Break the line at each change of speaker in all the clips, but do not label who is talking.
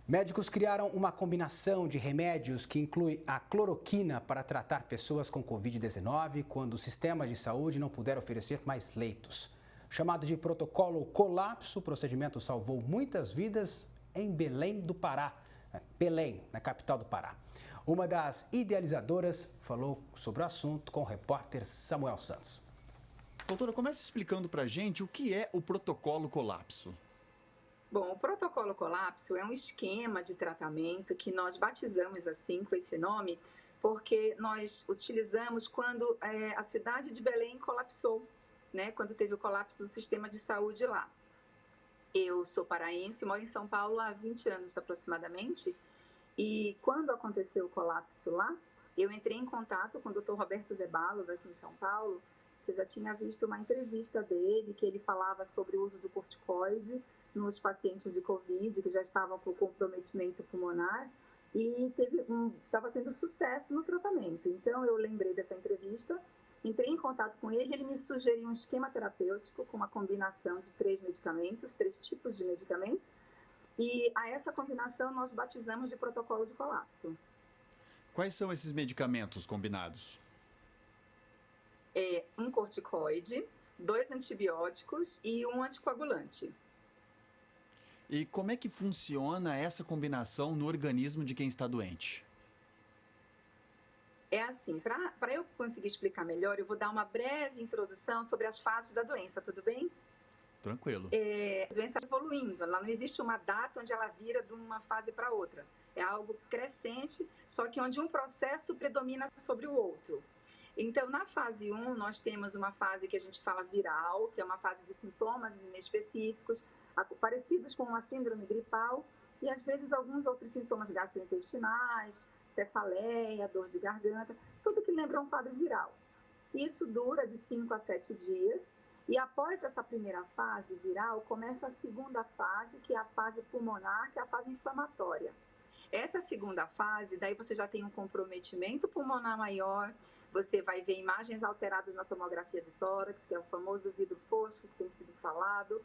Médicos criaram uma combinação de remédios que inclui a cloroquina para tratar pessoas com Covid-19 quando o sistema de saúde não puder oferecer mais leitos. Chamado de protocolo colapso, o procedimento salvou muitas vidas em Belém do Pará. Belém, na capital do Pará. Uma das idealizadoras falou sobre o assunto com o repórter Samuel Santos.
Doutora, comece explicando para a gente o que é o protocolo colapso.
Bom, o protocolo colapso é um esquema de tratamento que nós batizamos assim, com esse nome, porque nós utilizamos quando a cidade de Belém colapsou, né? Quando teve o colapso do sistema de saúde lá. Eu sou paraense, moro em São Paulo há 20 anos aproximadamente, e quando aconteceu o colapso lá, eu entrei em contato com o Dr. Roberto Zeballos, aqui em São Paulo, que eu já tinha visto uma entrevista dele, que ele falava sobre o uso do corticoide nos pacientes de Covid, que já estavam com comprometimento pulmonar, e estava tendo sucesso no tratamento. Então, eu lembrei dessa entrevista, entrei em contato com ele, ele me sugeriu um esquema terapêutico com uma combinação de 3 medicamentos, 3 tipos de medicamentos, e a essa combinação nós batizamos de protocolo de colapso.
Quais são esses medicamentos combinados?
Um corticoide, 2 antibióticos e um anticoagulante.
E como é que funciona essa combinação no organismo de quem está doente?
É assim, para eu conseguir explicar melhor, eu vou dar uma breve introdução sobre as fases da doença, tudo bem?
Tranquilo.
A doença evoluindo, ela não existe uma data onde ela vira de uma fase para outra. É algo crescente, só que onde um processo predomina sobre o outro. Então, na fase 1, nós temos uma fase que a gente fala viral, que é uma fase de sintomas inespecíficos, parecidos com uma síndrome gripal, e às vezes alguns outros sintomas gastrointestinais, cefaleia, dor de garganta, tudo que lembra um quadro viral. Isso dura de 5 a 7 dias, e após essa primeira fase viral, começa a segunda fase, que é a fase pulmonar, que é a fase inflamatória. Essa segunda fase, daí você já tem um comprometimento pulmonar maior, você vai ver imagens alteradas na tomografia de tórax, que é o famoso vidro fosco que tem sido falado,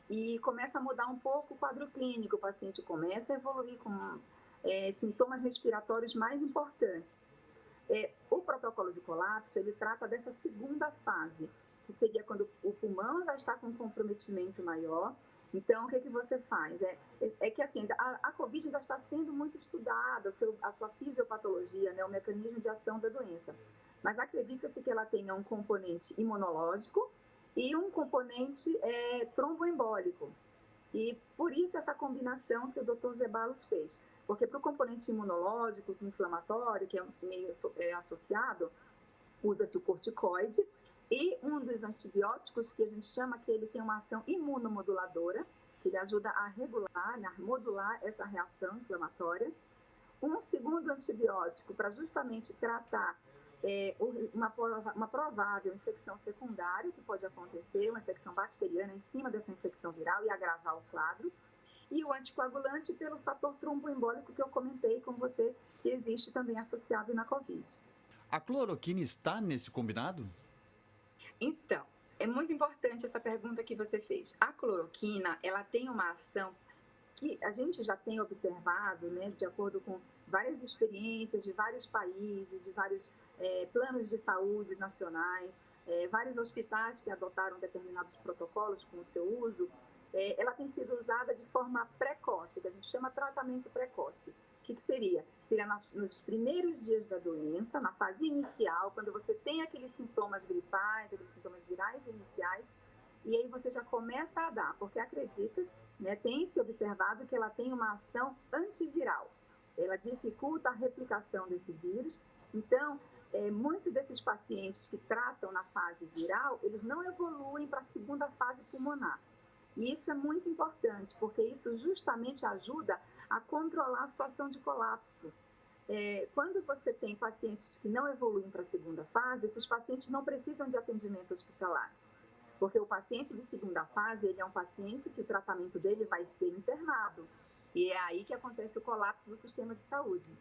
e começa a mudar um pouco o quadro clínico, o paciente começa a evoluir com sintomas respiratórios mais importantes. O protocolo de colapso, ele trata dessa segunda fase, que seria quando o pulmão já está com um comprometimento maior. Então, o que você faz? É que assim, a Covid ainda está sendo muito estudada, a sua fisiopatologia, né, o mecanismo de ação da doença. Mas acredita-se que ela tenha um componente imunológico e um componente tromboembólico. E por isso essa combinação que o Dr. Zeballos fez. Porque para o componente imunológico, inflamatório, que é meio associado, usa-se o corticoide e um dos antibióticos que a gente chama que ele tem uma ação imunomoduladora, que ele ajuda a regular, a modular essa reação inflamatória. Um segundo antibiótico para justamente tratar uma provável infecção secundária que pode acontecer, uma infecção bacteriana em cima dessa infecção viral e agravar o quadro. E o anticoagulante pelo fator tromboembólico que eu comentei com você, que existe também associado na Covid.
A cloroquina está nesse combinado?
Então, é muito importante essa pergunta que você fez. A cloroquina, ela tem uma ação que a gente já tem observado, né, de acordo com várias experiências de vários países, de vários planos de saúde nacionais, vários hospitais que adotaram determinados protocolos com o seu uso, ela tem sido usada de forma precoce, que a gente chama tratamento precoce. O que seria? Seria nos primeiros dias da doença, na fase inicial, quando você tem aqueles sintomas gripais, aqueles sintomas virais iniciais, e aí você já começa a dar, porque acredita-se, né, tem-se observado que ela tem uma ação antiviral. Ela dificulta a replicação desse vírus. Então, muitos desses pacientes que tratam na fase viral, eles não evoluem para a segunda fase pulmonar. E isso é muito importante, porque isso justamente ajuda a controlar a situação de colapso. Quando você tem pacientes que não evoluem para a segunda fase, esses pacientes não precisam de atendimento hospitalar. Porque o paciente de segunda fase, ele é um paciente que o tratamento dele vai ser internado. E é aí que acontece o colapso do sistema de saúde.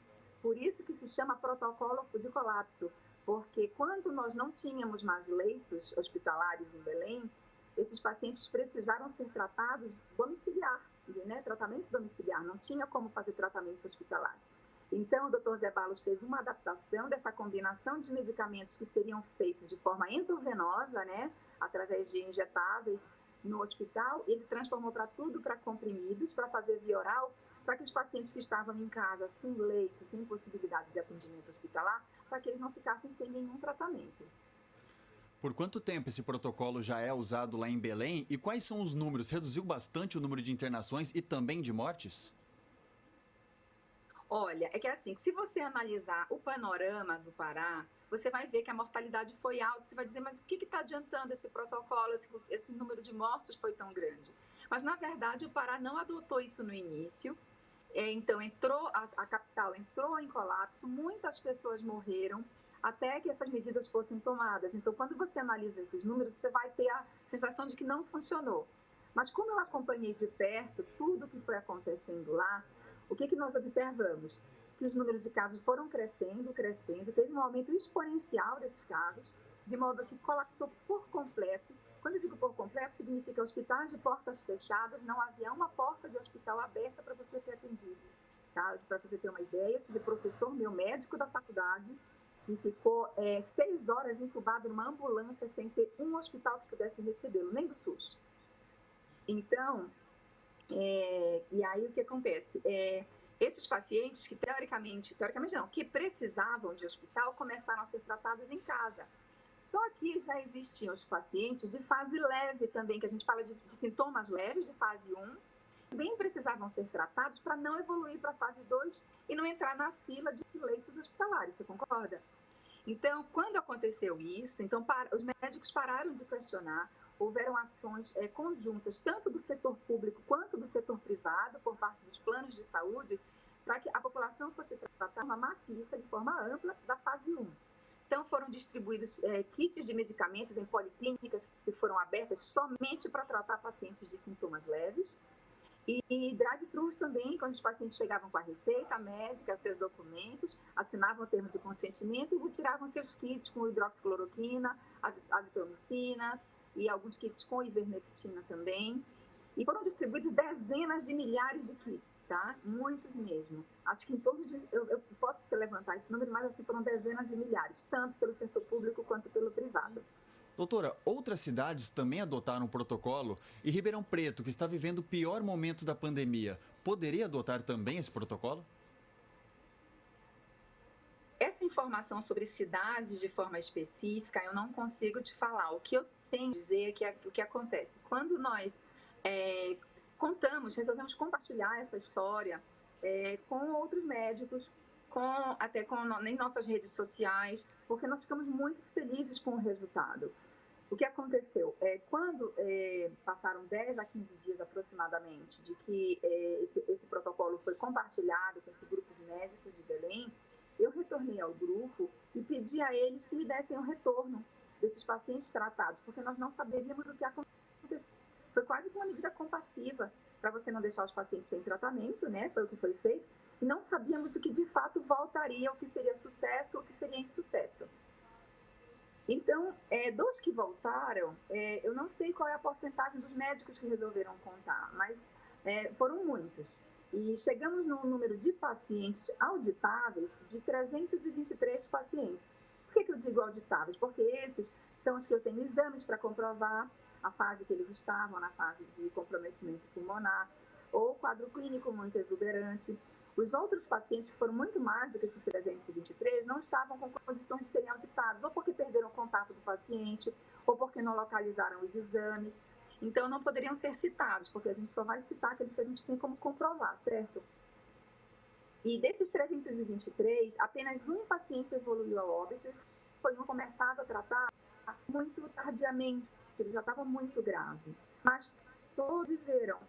Por isso que se chama protocolo de colapso, porque quando nós não tínhamos mais leitos hospitalares em Belém, esses pacientes precisaram ser tratados domiciliar. né, tratamento domiciliar, não tinha como fazer tratamento hospitalar. Então, o Dr. Zé Barros fez uma adaptação dessa combinação de medicamentos que seriam feitos de forma endovenosa, né, através de injetáveis no hospital, ele transformou para tudo para comprimidos, para fazer via oral, para que os pacientes que estavam em casa, sem leito, sem possibilidade de atendimento hospitalar, para que eles não ficassem sem nenhum tratamento.
Por quanto tempo esse protocolo já é usado lá em Belém e quais são os números? Reduziu bastante o número de internações e também de mortes?
Olha, é que assim, se você analisar o panorama do Pará, você vai ver que a mortalidade foi alta. Você vai dizer, mas o que está adiantando esse protocolo, esse número de mortos foi tão grande? Mas, na verdade, o Pará não adotou isso no início. Então, a capital entrou em colapso, muitas pessoas morreram até que essas medidas fossem tomadas. Então, quando você analisa esses números, você vai ter a sensação de que não funcionou. Mas como eu acompanhei de perto tudo o que foi acontecendo lá, o que nós observamos? Que os números de casos foram crescendo, teve um aumento exponencial desses casos, de modo que colapsou por completo. Quando eu digo por completo, significa hospitais de portas fechadas, não havia uma porta de hospital aberta para você ter atendido. Tá? Para você ter uma ideia, eu tive professor, meu médico da faculdade, que ficou 6 horas entubado numa ambulância sem ter um hospital que pudesse recebê-lo, nem do SUS. Então, e aí o que acontece? Esses pacientes que teoricamente não, que precisavam de hospital, começaram a ser tratados em casa. Só que já existiam os pacientes de fase leve também, que a gente fala de sintomas leves, de fase 1, também precisavam ser tratados para não evoluir para a fase 2 e não entrar na fila de leitos hospitalares, você concorda? Então, quando aconteceu isso, então os médicos pararam de questionar, houveram ações conjuntas, tanto do setor público quanto do setor privado, por parte dos planos de saúde, para que a população fosse tratada de forma maciça, de forma ampla, da fase 1. Então, foram distribuídos kits de medicamentos em policlínicas que foram abertas somente para tratar pacientes de sintomas leves. E drive-thrus também, quando os pacientes chegavam com a receita médica, seus documentos, assinavam o termo de consentimento e retiravam seus kits com hidroxicloroquina, azitromicina e alguns kits com ivermectina também. E foram distribuídos dezenas de milhares de kits, tá? Muitos mesmo. Acho que em todos eu posso levantar esse número, mas assim foram dezenas de milhares, tanto pelo setor público quanto pelo privado.
Doutora, outras cidades também adotaram o protocolo e Ribeirão Preto, que está vivendo o pior momento da pandemia, poderia adotar também esse protocolo?
Essa informação sobre cidades de forma específica, eu não consigo te falar. O que eu tenho a dizer é que o que acontece? Quando nós resolvemos compartilhar essa história com outros médicos, até em nossas redes sociais, porque nós ficamos muito felizes com o resultado. O que aconteceu? Quando passaram 10 a 15 dias aproximadamente de que esse protocolo foi compartilhado com esse grupo de médicos de Belém, eu retornei ao grupo e pedi a eles que me dessem um retorno desses pacientes tratados, porque nós não saberíamos o que aconteceu. Foi quase que uma medida compassiva para você não deixar os pacientes sem tratamento, né? Foi o que foi feito. E não sabíamos o que de fato voltaria, o que seria sucesso, o que seria insucesso. Então, dos que voltaram, eu não sei qual é a porcentagem dos médicos que resolveram contar, mas foram muitos. E chegamos num número de pacientes auditáveis de 323 pacientes. Por que eu digo auditáveis? Porque esses são os que eu tenho exames para comprovar a fase que eles estavam, na fase de comprometimento pulmonar, ou quadro clínico muito exuberante. Os outros pacientes, que foram muito mais do que esses 323, não estavam com condições de serem auditados, ou porque perderam o contato do paciente, ou porque não localizaram os exames. Então, não poderiam ser citados, porque a gente só vai citar aqueles que a gente tem como comprovar, certo? E desses 323, apenas um paciente evoluiu a óbito, foi começado a tratar muito tardiamente, ele já estava muito grave, mas todos viveram.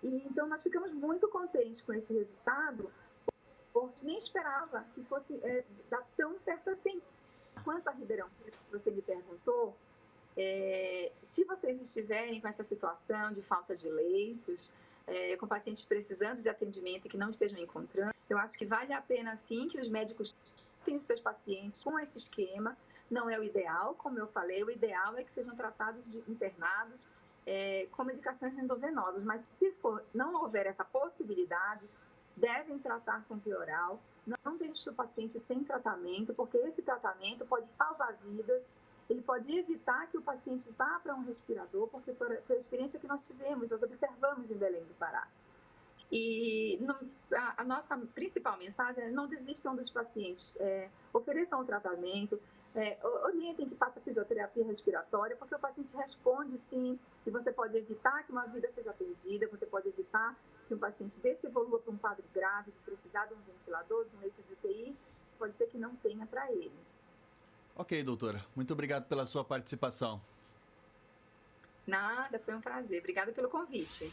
E, então, nós ficamos muito contentes com esse resultado, porque nem esperava que fosse dar tão certo assim. Quanto a Ribeirão Preto, você me perguntou, se vocês estiverem com essa situação de falta de leitos, com pacientes precisando de atendimento e que não estejam encontrando, eu acho que vale a pena, sim, que os médicos tenham os seus pacientes com esse esquema. Não é o ideal, como eu falei, o ideal é que sejam tratados internados com medicações endovenosas, mas se não houver essa possibilidade, devem tratar com via oral, não deixe o paciente sem tratamento, porque esse tratamento pode salvar vidas, ele pode evitar que o paciente vá para um respirador, porque foi a experiência que nós tivemos, nós observamos em Belém do Pará. E a nossa principal mensagem é: não desistam dos pacientes, ofereçam o tratamento, orientem que faça fisioterapia respiratória, porque o paciente responde sim, e você pode evitar que uma vida seja perdida, você pode evitar que um paciente desse evolua para um quadro grave, de precisar de um ventilador, de um leito de UTI, pode ser que não tenha para ele.
Ok, doutora. Muito obrigado pela sua participação.
Nada, foi um prazer. Obrigada pelo convite.